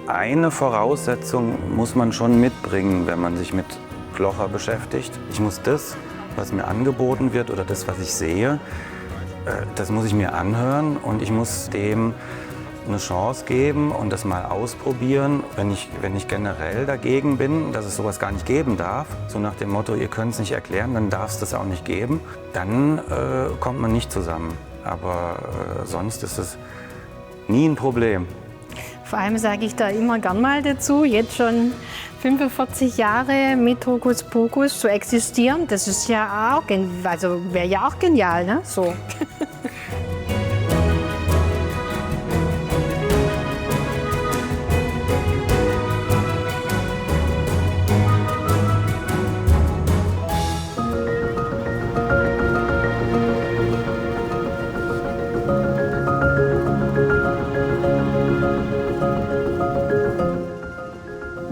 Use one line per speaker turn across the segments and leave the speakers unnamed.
eine Voraussetzung muss man schon mitbringen, wenn man sich mit Blocher beschäftigt. Ich muss das, was mir angeboten wird oder das, was ich sehe, das muss ich mir anhören und ich muss dem eine Chance geben und das mal ausprobieren. Wenn ich generell dagegen bin, dass es sowas gar nicht geben darf, so nach dem Motto, ihr könnt es nicht erklären, dann darf es das auch nicht geben, dann kommt man nicht zusammen. Aber sonst ist es nie ein Problem.
Vor allem sage ich da immer gern mal dazu, jetzt schon 45 Jahre mit Hokuspokus zu existieren, das ist ja auch, also wäre ja auch genial, ne? So.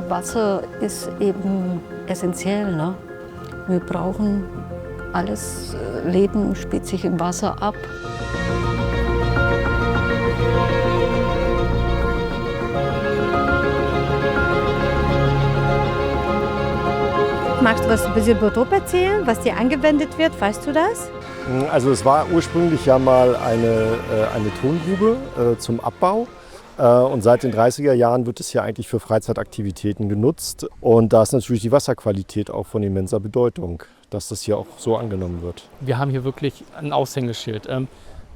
Wasser ist eben essentiell. Ne? Wir brauchen alles, Leben spielt sich im Wasser ab.
Magst du was ein bisschen über Druck erzählen, was dir angewendet wird? Weißt du das?
Also es war ursprünglich ja mal eine Tongrube zum Abbau. Und seit den 30er Jahren wird es ja eigentlich für Freizeitaktivitäten genutzt. Und da ist natürlich die Wasserqualität auch von immenser Bedeutung, dass das hier auch so angenommen wird.
Wir haben hier wirklich ein Aushängeschild.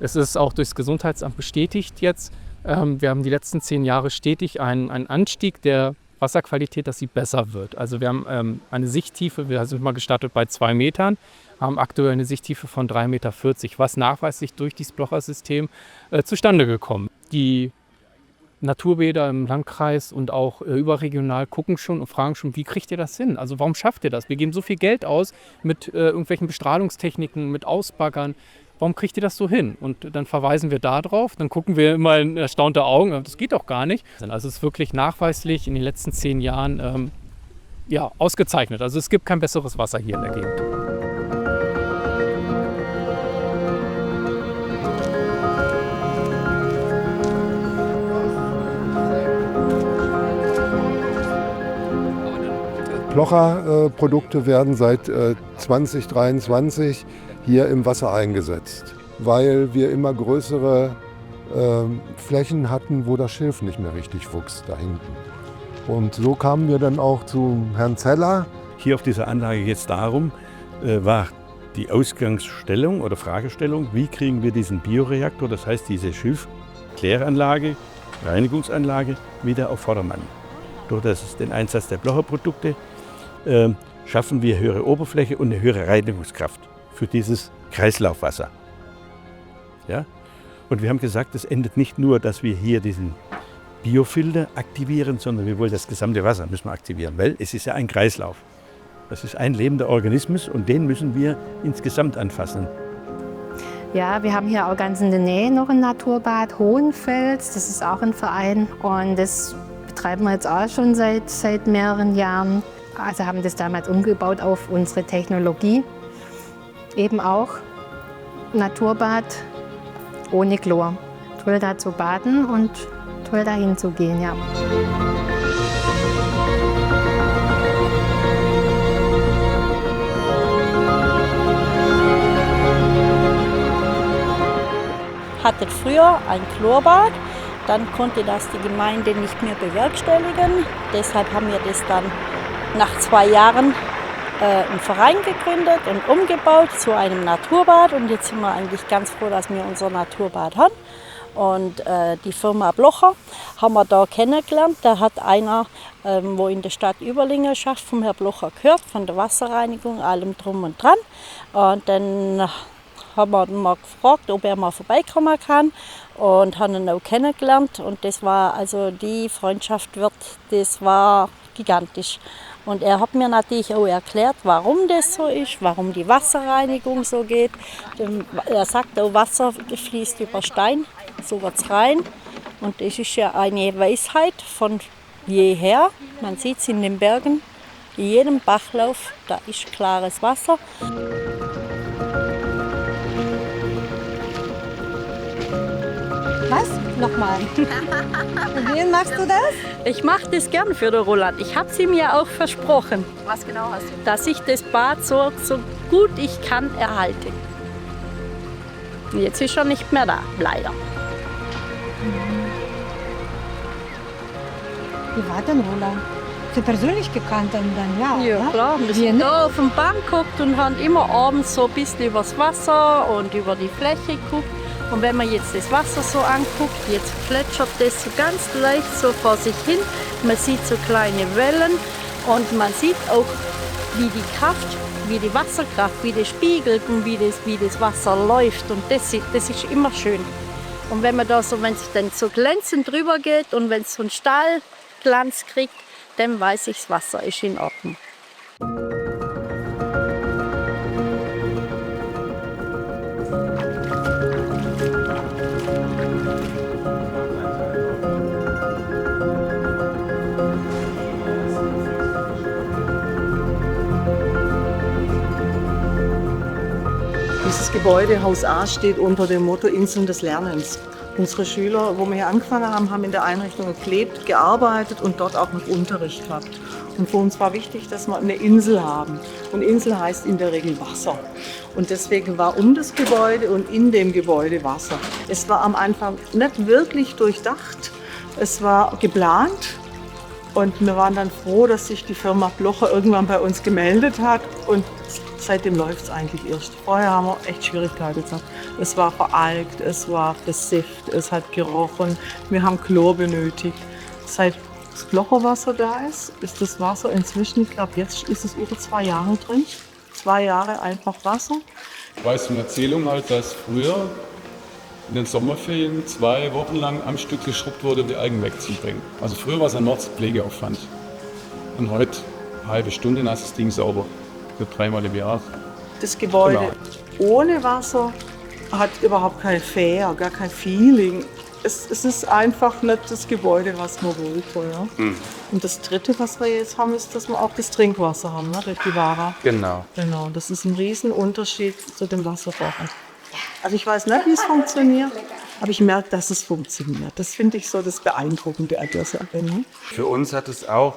Es ist auch durchs Gesundheitsamt bestätigt jetzt. Wir haben die letzten 10 Jahre stetig einen Anstieg der Wasserqualität, dass sie besser wird. Also wir haben eine Sichttiefe, wir sind mal gestartet bei 2 Metern, haben aktuell eine Sichttiefe von 3,40 Meter, was nachweislich durch dieses Blocher-System zustande gekommen. Die Naturbäder im Landkreis und auch überregional gucken schon und fragen schon, wie kriegt ihr das hin? Also warum schafft ihr das? Wir geben so viel Geld aus mit irgendwelchen Bestrahlungstechniken, mit Ausbaggern. Warum kriegt ihr das so hin? Und dann verweisen wir da drauf, dann gucken wir immer in erstaunte Augen, das geht doch gar nicht. Also es ist wirklich nachweislich in den letzten 10 Jahren ausgezeichnet. Also es gibt kein besseres Wasser hier in der Gegend.
Blocher-Produkte werden seit 2023 hier im Wasser eingesetzt, weil wir immer größere Flächen hatten, wo das Schilf nicht mehr richtig wuchs da hinten. Und so kamen wir dann auch zu Herrn Zeller.
Hier auf dieser Anlage geht es darum, war die Ausgangsstellung oder Fragestellung, wie kriegen wir diesen Bioreaktor, das heißt diese Schilfkläranlage, Reinigungsanlage, wieder auf Vordermann. Durch den Einsatz der Blocherprodukte schaffen wir höhere Oberfläche und eine höhere Reinigungskraft für dieses Kreislaufwasser. Ja? Und wir haben gesagt, es endet nicht nur, dass wir hier diesen Biofilter aktivieren, sondern wir wollen das gesamte Wasser müssen wir aktivieren, weil es ist ja ein Kreislauf. Das ist ein lebender Organismus und den müssen wir insgesamt anfassen.
Ja, wir haben hier auch ganz in der Nähe noch ein Naturbad, Hohenfels, das ist auch ein Verein und das betreiben wir jetzt auch schon seit mehreren Jahren. Also haben das damals umgebaut auf unsere Technologie. Eben auch Naturbad ohne Chlor. Toll da zu baden und toll da hinzugehen, ja.
Hatte früher ein Chlorbad, dann konnte das die Gemeinde nicht mehr bewerkstelligen. Deshalb haben wir das dann nach 2 Jahren einen Verein gegründet und umgebaut zu einem Naturbad. Und jetzt sind wir eigentlich ganz froh, dass wir unser Naturbad haben. Und die Firma Blocher haben wir da kennengelernt. Da hat einer, wo in der Stadt Überlingen schafft, vom Herrn Blocher gehört, von der Wasserreinigung, allem drum und dran. Und dann haben wir ihn mal gefragt, ob er mal vorbeikommen kann und haben ihn auch kennengelernt. Und das war, also die Freundschaft das war gigantisch. Und er hat mir natürlich auch erklärt, warum das so ist, warum die Wasserreinigung so geht. Er sagt auch, Wasser fließt über Stein, so wird es rein. Und das ist ja eine Weisheit von jeher. Man sieht es in den Bergen, in jedem Bachlauf, da ist klares Wasser.
Was?
Nochmal. Für wen machst du das?
Ich mache das gern für den Roland. Ich habe sie mir auch versprochen.
Was genau hast du?
Dass ich das Bad so gut ich kann erhalte. Jetzt ist er nicht mehr da, leider.
Wie war denn Roland? Sie persönlich gekannt dann, ja?
Ja,
oder?
klar. Wir sind da auf dem Bank geguckt und haben immer abends so ein bisschen übers Wasser und über die Fläche geguckt. Und wenn man jetzt das Wasser so anguckt, jetzt plätschert das so ganz leicht so vor sich hin. Man sieht so kleine Wellen und man sieht auch, wie die Kraft, wie die Wasserkraft, wie das spiegelt und wie das Wasser läuft. Und das ist immer schön. Und wenn man da so, wenn es dann so glänzend drüber geht und wenn es so einen Stahlglanz kriegt, dann weiß ich, das Wasser ist in Ordnung.
Dieses Gebäude, Haus A, steht unter dem Motto Inseln des Lernens. Unsere Schüler, wo wir hier angefangen haben, haben in der Einrichtung gelebt, gearbeitet und dort auch noch Unterricht gehabt. Und für uns war wichtig, dass wir eine Insel haben. Und Insel heißt in der Regel Wasser. Und deswegen war um das Gebäude und in dem Gebäude Wasser. Es war am Anfang nicht wirklich durchdacht. Es war geplant. Und wir waren dann froh, dass sich die Firma Blocher irgendwann bei uns gemeldet hat. Und seitdem läuft es eigentlich erst. Vorher haben wir echt Schwierigkeiten gehabt. Es war veralkt, es war versifft, es hat gerochen. Wir haben Chlor benötigt. Seit das Blocherwasser da ist das Wasser inzwischen, ich glaube, jetzt ist es über 2 Jahre drin. 2 Jahre einfach Wasser.
Ich weiß von Erzählung halt, dass früher in den Sommerferien 2 Wochen lang am Stück geschrubbt wurde, um die Algen wegzubringen. Also früher war es ein Mordspflegeaufwand. Und heute eine halbe Stunde, dann ist das Ding sauber. Für 3-mal im Jahr.
Das Gebäude ohne Wasser hat überhaupt kein Flair, gar kein Feeling. Es ist einfach nicht das Gebäude, was man wollte. Ja? Und das Dritte, was wir jetzt haben, ist, dass wir auch das Trinkwasser haben, ne? Die Vara.
Genau.
Genau, das ist ein Riesenunterschied zu dem Wasserkochen. Also ich weiß nicht, wie es funktioniert, aber ich merke, dass es funktioniert. Das finde ich so das Beeindruckende an der Sache. Ne?
Für uns hat es auch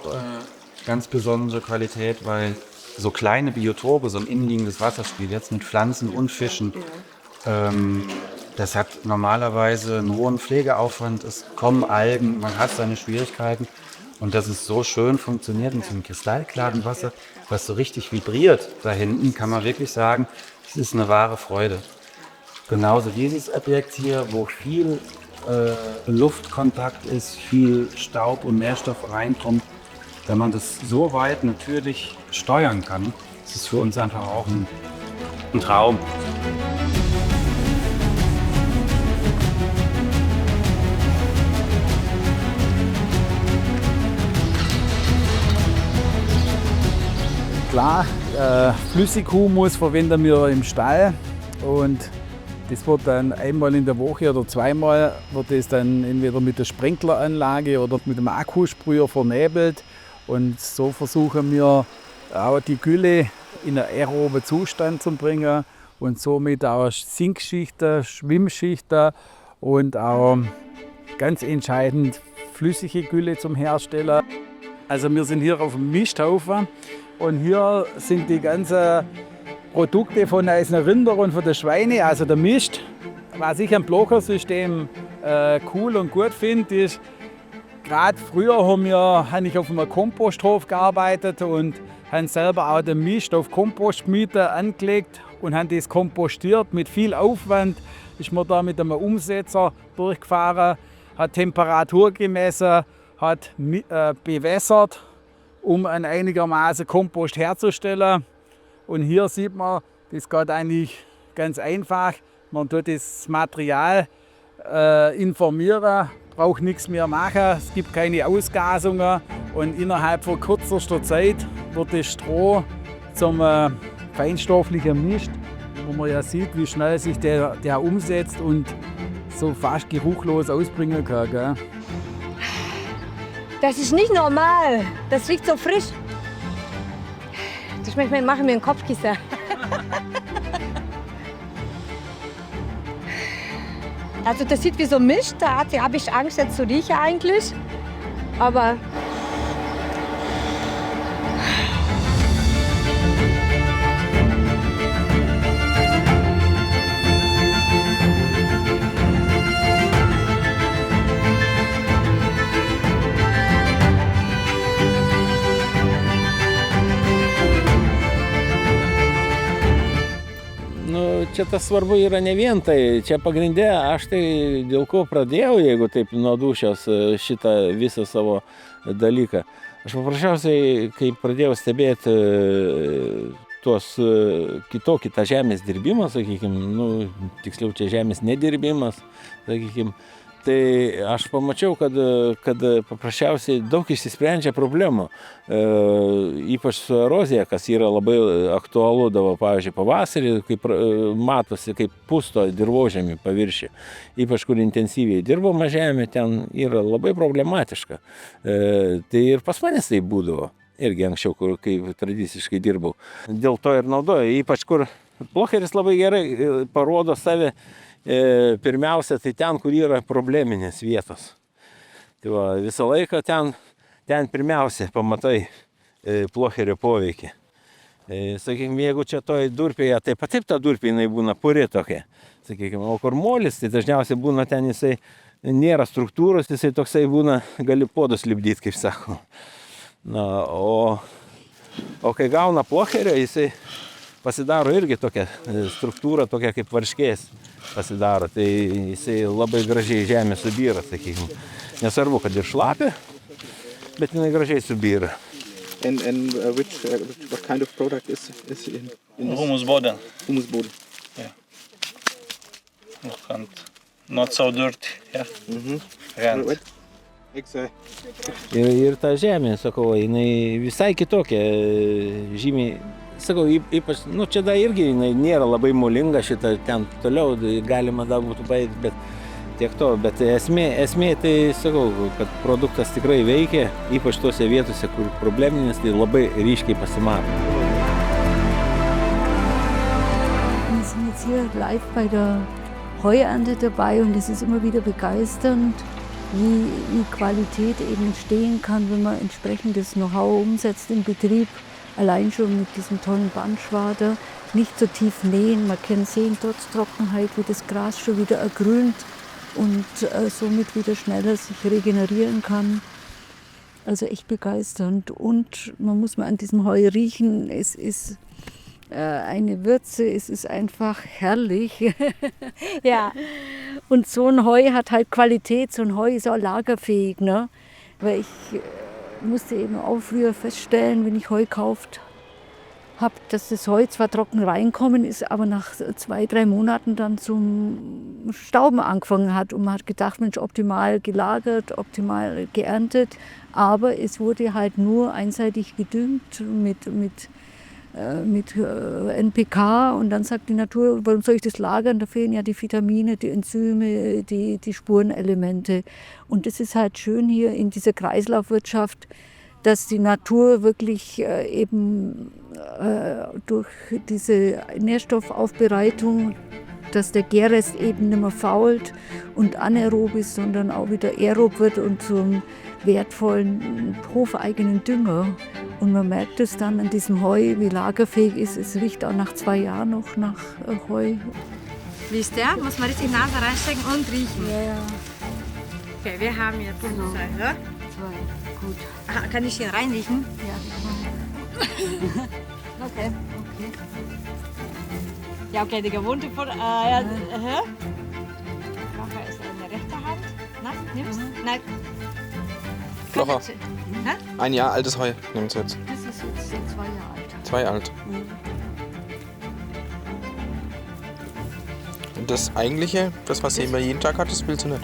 ganz besondere Qualität, weil so kleine Biotope, so ein innenliegendes Wasserspiel, jetzt mit Pflanzen und Fischen, das hat normalerweise einen hohen Pflegeaufwand, es kommen Algen, man hat seine Schwierigkeiten und dass es so schön funktioniert mit so einem kristallklaren Wasser, was so richtig vibriert da hinten, kann man wirklich sagen, es ist eine wahre Freude. Genauso dieses Objekt hier, wo viel Luftkontakt ist, viel Staub und Nährstoff reinkommt, wenn man das so weit natürlich steuern kann, ist es für uns einfach auch ein Traum.
Klar, Flüssighumus verwenden wir im Stall und das wird dann einmal in der Woche oder 2-mal wird das dann entweder mit der Sprenkleranlage oder mit dem Akkusprüher vernebelt. Und so versuchen wir auch die Gülle in einen aeroben Zustand zu bringen und somit auch Sinkschichten, Schwimmschichten und auch ganz entscheidend flüssige Gülle zum Herstellen. Also wir sind hier auf dem Misthaufen und hier sind die ganzen Produkte von unseren Rindern und von den Schweinen, also der Mist. Was ich am Blochersystem cool und gut finde, ist, gerade früher habe ich auf einem Komposthof gearbeitet und habe selber auch den Mist auf Kompostmiete angelegt und habe das kompostiert. Mit viel Aufwand ist man da mit einem Umsetzer durchgefahren, hat Temperatur gemessen, hat bewässert, um einen einigermaßen Kompost herzustellen. Und hier sieht man, das geht eigentlich ganz einfach. Man tut das Material informieren, braucht nichts mehr machen, es gibt keine Ausgasungen und innerhalb von kürzester Zeit wird das Stroh zum feinstofflichen Mist, wo man ja sieht, wie schnell sich der umsetzt und so fast geruchlos ausbringen kann. Gell?
Das ist nicht normal. Das riecht so frisch. Ich mache mir einen Kopfkissen. Also das sieht wie so Mist, da habe ich Angst jetzt zu riechen eigentlich. Aber
Nu, čia tas svarbu yra ne vien tai, čia pagrindė, aš tai dėl ko pradėjau, jeigu taip nuo dūšios šitą visą savo dalyką. Aš paprasčiausiai, kai pradėjau stebėti tuos kitokį tą žemės dirbimą, sakykime, nu, tiksliau čia žemės nedirbimas, sakykime, tai aš pamačiau, kad paprasčiausiai daug išsisprendžia problemų, ypač su erozija, kas yra labai aktualu, pavyzdžiui, pavasarį, kaip matosi, kaip pusto dirvožemį paviršį, ypač kur intensyviai dirbama žemė, ten yra labai problematiška. Tai ir pas manęs tai būdavo, irgi anksčiau, kai tradiciškai dirbau. Dėl to ir naudoju, ypač kur plocheris labai gerai parodo save. Pirmiausia, tai ten, kur yra probleminės vietos. Tai va, visą laiką ten pirmiausia pamatai plocherio poveikį. Sakykime, jeigu čia toj durpėje, tai taip ta durpė jinai būna puri tokia. Sakykime, o kur molis, tai dažniausiai būna ten jisai nėra struktūros, jisai toksai būna, gali podus lipdyti, kaip sako. Na, o kai gauna plocherio, jisai pasidaro irgi tokia struktūra, tokia kaip varškės pasidaro, tai jisai labai gražiai žemė subyra, sakykime. Nesvarbu, kad ir šlapia, bet jinai gražiai subyra.
What kind of product is in
Humus boden.
Humus boden.
Yeah. And not so dirty. Yeah.
Ir ta žemė, sakau, jinai visai kitokia, žymiai. Sakau, ypač, nu čia dar irgi nėra labai molinga šitą, ten toliau galima dar būtų baigti, bet tiek to. Bet esmė tai, sakau, kad produktas tikrai veikia, ypač tose vietose, kur probleminis, tai labai ryškiai pasimato.
Wir sind jetzt hier live bei der Heuernte dabei und es ist immer wieder begeisternd, wie Qualität eben entstehen kann, wenn man entsprechendes Know-how umsetzt im Betrieb. Allein schon mit diesem tollen Bandschwader, nicht so tief nähen. Man kann sehen, trotz Trockenheit, wie das Gras schon wieder ergrünt und somit wieder schneller sich regenerieren kann. Also echt begeisternd. Und man muss mal an diesem Heu riechen. Es ist eine Würze, es ist einfach herrlich. Ja. Und so ein Heu hat halt Qualität, so ein Heu ist auch lagerfähig, ne? Weil ich musste eben auch früher feststellen, wenn ich Heu gekauft habe, dass das Heu zwar trocken reinkommen ist, aber nach 2-3 Monaten dann zum Stauben angefangen hat. Und man hat gedacht, Mensch, optimal gelagert, optimal geerntet. Aber es wurde halt nur einseitig gedüngt mit NPK. Und dann sagt die Natur, warum soll ich das lagern? Da fehlen ja die Vitamine, die Enzyme, die Spurenelemente. Und das ist halt schön hier in dieser Kreislaufwirtschaft, dass die Natur wirklich eben durch diese Nährstoffaufbereitung, dass der Gärrest eben nicht mehr fault und anaerob ist, sondern auch wieder aerob wird und zum wertvollen hofeigenen Dünger. Und man merkt es dann an diesem Heu, wie lagerfähig ist. Es riecht auch nach 2 Jahren noch nach Heu.
Wie ist der? Muss man richtig Nase reinstecken und riechen.
Ja.
Okay, wir haben jetzt
Genau.
2, ne?
2, gut.
Aha, kann ich hier reinriechen?
Ja.
Okay. Ja, okay, die gewohnte von. Ja, Flacher ist in der rechten Hand. Na, nimmst du? Nein.
Flocher. Ein Jahr altes Heu nehmen Sie jetzt.
Das ist jetzt 2 Jahre alt.
2 alt. Und das eigentliche, das was Sie immer jeden Tag hat, das willst du nicht.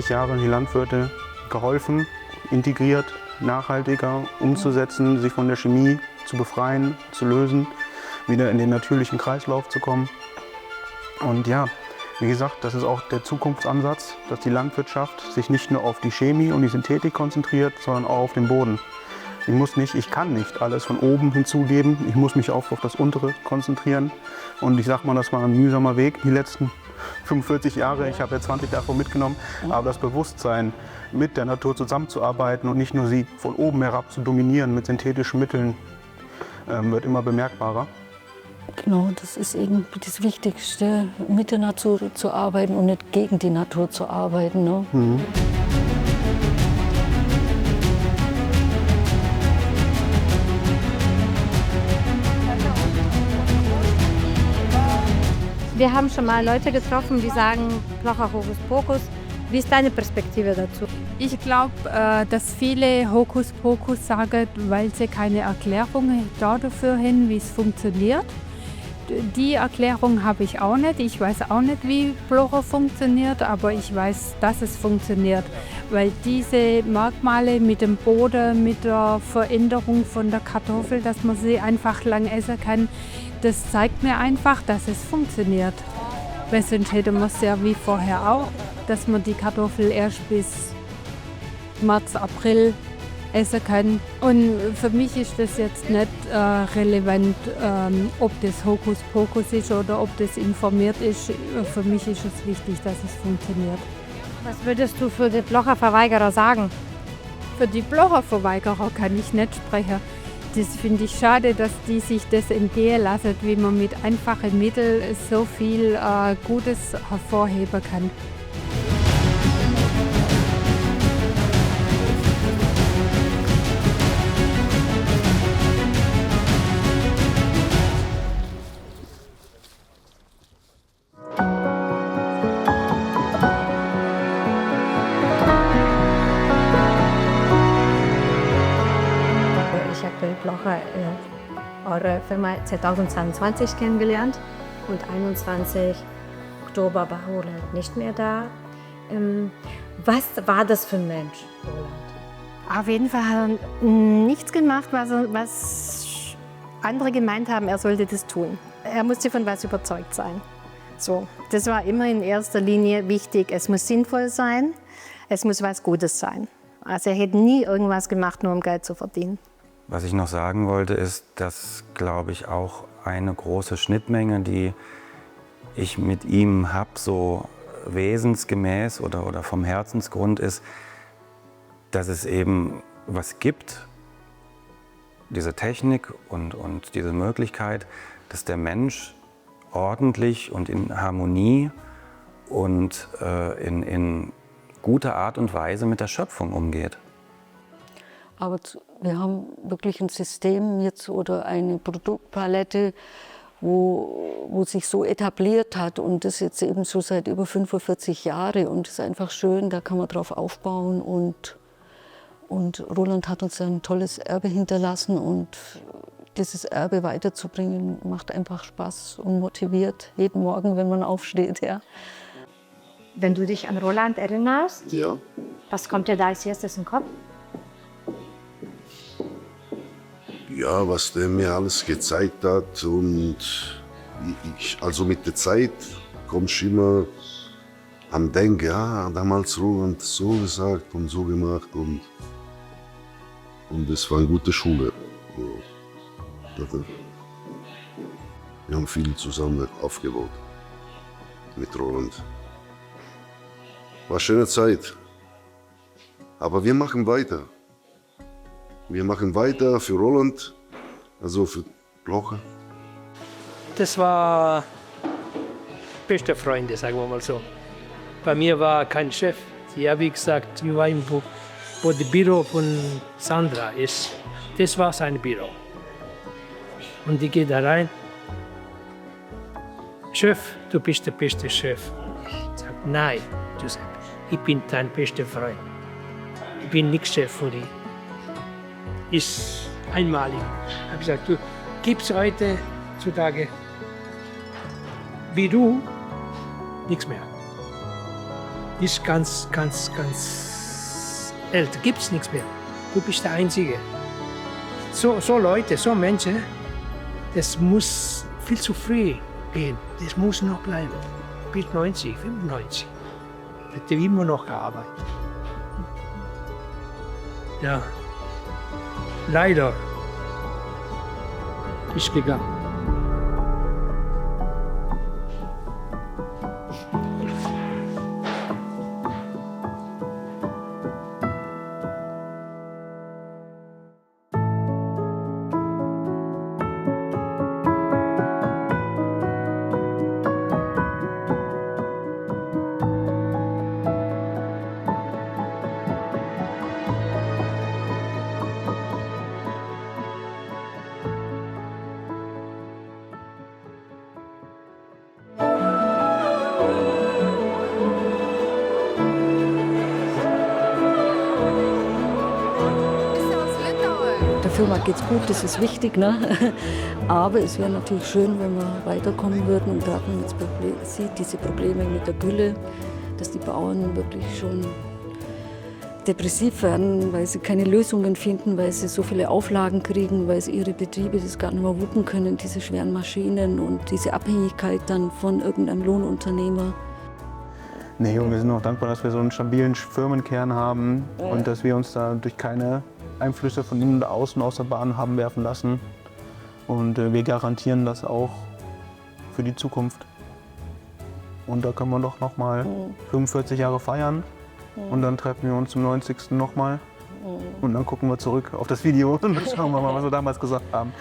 Jahre die Landwirte geholfen, integriert, nachhaltiger umzusetzen, sich von der Chemie zu befreien, zu lösen. wieder in den natürlichen Kreislauf zu kommen. Und ja, wie gesagt, das ist auch der Zukunftsansatz, dass die Landwirtschaft sich nicht nur auf die Chemie und die Synthetik konzentriert, sondern auch auf den Boden. Ich kann nicht alles von oben hinzugeben. Ich muss mich auch auf das Untere konzentrieren. Und ich sag mal, das war ein mühsamer Weg die letzten 45 Jahre. Ich habe ja 20 davon mitgenommen. Aber das Bewusstsein, mit der Natur zusammenzuarbeiten und nicht nur sie von oben herab zu dominieren mit synthetischen Mitteln, wird immer bemerkbarer.
Genau, das ist eben das Wichtigste, mit der Natur zu arbeiten und nicht gegen die Natur zu arbeiten. Ne?
Mhm.
Wir haben schon mal Leute getroffen, die sagen, Plocher Hokuspokus. Wie ist deine Perspektive dazu?
Ich glaube, dass viele Hokuspokus sagen, weil sie keine Erklärung dafür haben, wie es funktioniert. Die Erklärung habe ich auch nicht. Ich weiß auch nicht, wie Plocher funktioniert, aber ich weiß, dass es funktioniert. Weil diese Merkmale mit dem Boden, mit der Veränderung von der Kartoffel, dass man sie einfach lang essen kann, das zeigt mir einfach, dass es funktioniert. Weil sonst hätte man es ja wie vorher auch, dass man die Kartoffel erst bis März, April essen kann. Und für mich ist das jetzt nicht relevant, ob das Hokuspokus ist oder ob das informiert ist. Für mich ist es wichtig, dass es funktioniert.
Was würdest du für die Plocherverweigerer sagen?
Für die Plocherverweigerer kann ich nicht sprechen. Das finde ich schade, dass die sich das entgehen lassen, wie man mit einfachen Mitteln so viel Gutes hervorheben kann.
Plocher eure Firma 2022 kennengelernt und 21. Oktober war Roland nicht mehr da. Was war das für ein Mensch, Roland?
Auf jeden Fall hat er nichts gemacht, was andere gemeint haben, er sollte das tun. Er musste von was überzeugt sein. So, das war immer in erster Linie wichtig. Es muss sinnvoll sein, es muss was Gutes sein. Also er hätte nie irgendwas gemacht, nur um Geld zu verdienen.
Was ich noch sagen wollte, ist, dass, glaube ich, auch eine große Schnittmenge, die ich mit ihm habe, so wesensgemäß oder vom Herzensgrund ist, dass es eben was gibt, diese Technik und diese Möglichkeit, dass der Mensch ordentlich und in Harmonie und in guter Art und Weise mit der Schöpfung umgeht.
Aber wir haben wirklich ein System jetzt oder eine Produktpalette, wo sich so etabliert hat und das jetzt eben so seit über 45 Jahren. Und es ist einfach schön, da kann man drauf aufbauen. Und Roland hat uns ein tolles Erbe hinterlassen und dieses Erbe weiterzubringen macht einfach Spaß und motiviert jeden Morgen, wenn man aufsteht. Ja.
Wenn du dich an Roland erinnerst,
ja.
Was kommt dir da als erstes in den Kopf?
Ja, was der mir alles gezeigt hat und also mit der Zeit komme ich immer am Denken, ja, damals Roland so gesagt und so gemacht und das war eine gute Schule. Wir haben viel zusammen aufgebaut mit Roland. War eine schöne Zeit, aber wir machen weiter. Wir machen weiter für Roland, also für Plocher.
Das war beste Freunde, sagen wir mal so. Bei mir war kein Chef. Ja, wie gesagt, wir waren wo das Büro von Sandra ist. Das war sein Büro. Und ich gehe da rein. Chef, du bist der beste Chef. Ich sage, nein, Giuseppe, ich bin dein bester Freund. Ich bin nicht Chef von dir. Ist einmalig. Ich habe gesagt, du gibst heute zutage wie du nichts mehr. Ist ganz älter, gibt's nichts mehr. Du bist der Einzige. So Leute, so Menschen, das muss viel zu früh gehen. Das muss noch bleiben. Bis 90, 95. Hätte immer noch gearbeitet. Ja, leider ist gegangen.
Der Firma geht's gut, das ist wichtig, ne? Aber es wäre natürlich schön, wenn wir weiterkommen würden. Und gerade wenn man jetzt sieht, diese Probleme mit der Gülle, dass die Bauern wirklich schon depressiv werden, weil sie keine Lösungen finden, weil sie so viele Auflagen kriegen, weil sie ihre Betriebe das gar nicht mehr wuppen können, diese schweren Maschinen und diese Abhängigkeit dann von irgendeinem Lohnunternehmer.
Nee, und wir sind auch dankbar, dass wir so einen stabilen Firmenkern haben und dass wir uns da durch keine Einflüsse von innen oder außen aus der Bahn haben werfen lassen. Und wir garantieren das auch für die Zukunft. Und da können wir doch noch mal 45 Jahre feiern. Und dann treffen wir uns zum 90. nochmal. Und dann gucken wir zurück auf das Video und dann schauen wir mal, was wir damals gesagt haben.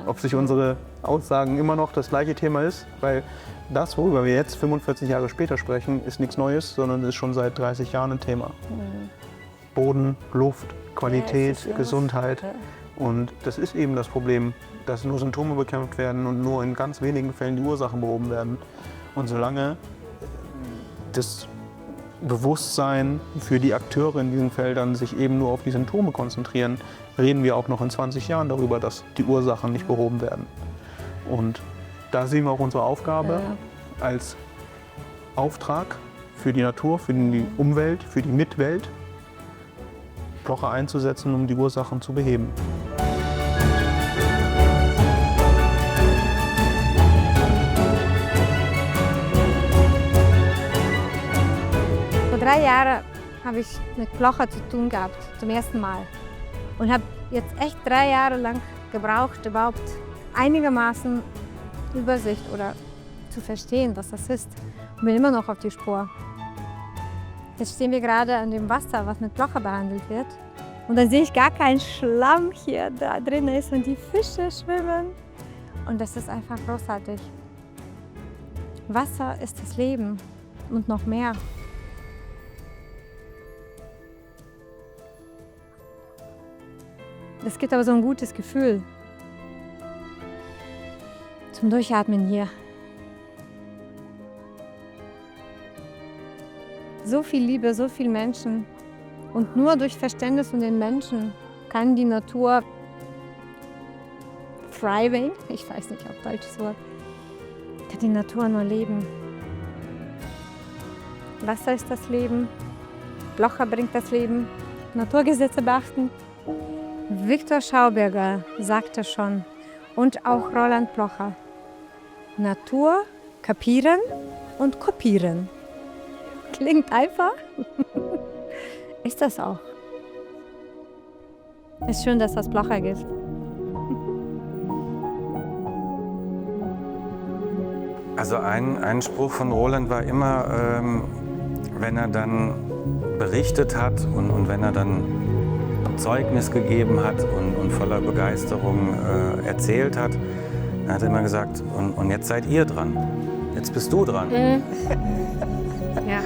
Ob sich unsere Aussagen immer noch das gleiche Thema ist. Weil das, worüber wir jetzt 45 Jahre später sprechen, ist nichts Neues, sondern ist schon seit 30 Jahren ein Thema. Boden, Luft, Qualität, Gesundheit. Und das ist eben das Problem, dass nur Symptome bekämpft werden und nur in ganz wenigen Fällen die Ursachen behoben werden. Und solange das Bewusstsein für die Akteure in diesen Feldern sich eben nur auf die Symptome konzentrieren, reden wir auch noch in 20 Jahren darüber, dass die Ursachen nicht behoben werden. Und da sehen wir auch unsere Aufgabe als Auftrag für die Natur, für die Umwelt, für die Mitwelt, Plocher einzusetzen, um die Ursachen zu beheben.
Vor 3 Jahren habe ich mit Plocher zu tun gehabt, zum ersten Mal. Und habe jetzt echt 3 Jahre lang gebraucht, überhaupt einigermaßen Übersicht oder zu verstehen, was das ist. Und bin immer noch auf die Spur. Jetzt stehen wir gerade an dem Wasser, was mit Plocher behandelt wird. Und dann sehe ich gar keinen Schlamm hier da drin ist und die Fische schwimmen. Und das ist einfach großartig. Wasser ist das Leben und noch mehr. Es gibt aber so ein gutes Gefühl zum Durchatmen hier. So viel Liebe, so viele Menschen. Und nur durch Verständnis von den Menschen kann die Natur thriving, ich weiß nicht, ob deutsches Wort, kann die Natur nur leben. Wasser ist das Leben, Plocher bringt das Leben, Naturgesetze beachten. Viktor Schauberger sagte schon, und auch Roland Plocher, Natur kapieren und kopieren. Klingt einfach, ist das auch. Ist schön, dass das Plocher gibt.
Also ein Spruch von Roland war immer, wenn er dann berichtet hat und wenn er dann Zeugnis gegeben hat und voller Begeisterung erzählt hat, dann hat er immer gesagt, und jetzt seid ihr dran. Jetzt bist du dran.
Ja.